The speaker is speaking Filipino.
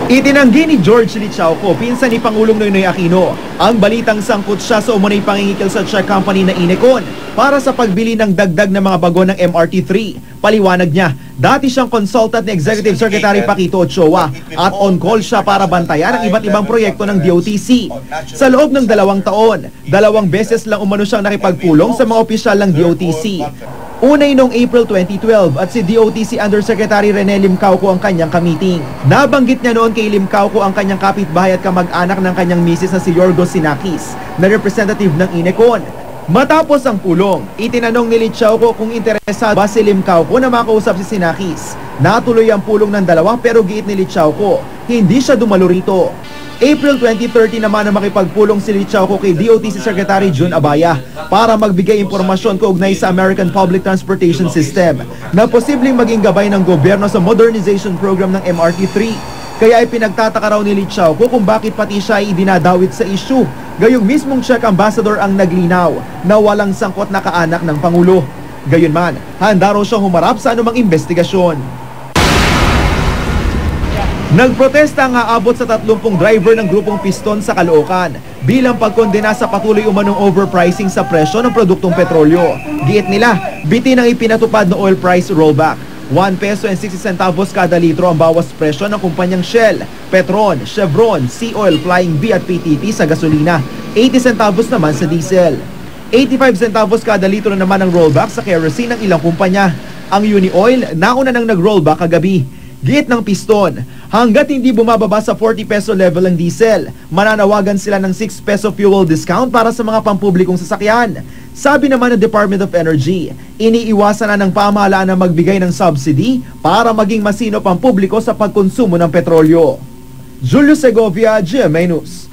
Itinanggi ni George Licauco, pinsan ni Pangulong Noynoy Aquino, ang balitang sangkot siya sa umunay pangingikil sa check company na Inecon para sa pagbili ng dagdag na mga bago ng MRT-3. Paliwanag niya, dati siyang consultant ni Executive Secretary Paquito Ochoa at on-call siya para bantayan ang iba't ibang proyekto ng DOTC. Sa loob ng 2 taon, 2 beses lang umano siyang nakipagpulong sa mga opisyal ng DOTC. Unay noong April 2012 at si DOTC Undersecretary Rene Limcauco ang kanyang kamiting. Nabanggit niya noon kay Limcauco ang kanyang kapitbahay at kamag-anak ng kanyang misis na si Yorgos Sinakis, na representative ng Inecon. Matapos ang pulong, itinanong ni Licauco kung interesado ba si Limcauco na makausap si Sinakis. Natuloy ang pulong ng dalawa pero giit ni Licauco, hindi siya dumalo rito. April 2013 naman na makipagpulong si Licauco kay DOTC Secretary Jun Abaya para magbigay impormasyon kaugnay sa American Public Transportation System na posibleng maging gabay ng gobyerno sa modernization program ng MRT-3. Kaya ay pinagtataka raw ni Licauco kung bakit pati siya ay idinadawit sa issue. Gayong mismong Czech ambassador ang naglinaw na walang sangkot na kaanak ng Pangulo. Gayunman, handa raw siyang humarap sa anumang investigasyon. Nagprotesta ang aabot sa 30 driver ng grupong Piston sa Caloocan bilang pagkondena sa patuloy umanong overpricing sa presyo ng produktong petrolyo. Giit nila, bitin ang ipinatupad na oil price rollback. 1 peso and 60 centavos kada litro ang bawas presyo ng kumpanyang Shell, Petron, Chevron, Sea Oil, Flying V at PTT sa gasolina. 80 centavos naman sa diesel. 85 centavos kada litro naman ang rollback sa kerosene ng ilang kumpanya. Ang Uni Oil, nauna nang nag-rollback kagabi. Giit ng Piston, hanggat hindi bumababa sa 40 peso level ang diesel, mananawagan sila ng 6 peso fuel discount para sa mga pampublikong sasakyan. Sabi naman ng Department of Energy, iniiwasan na ng pamahalaan na magbigay ng subsidy para maging masinop ang publiko sa pagkonsumo ng petrolyo. Julio Segovia, GMA News.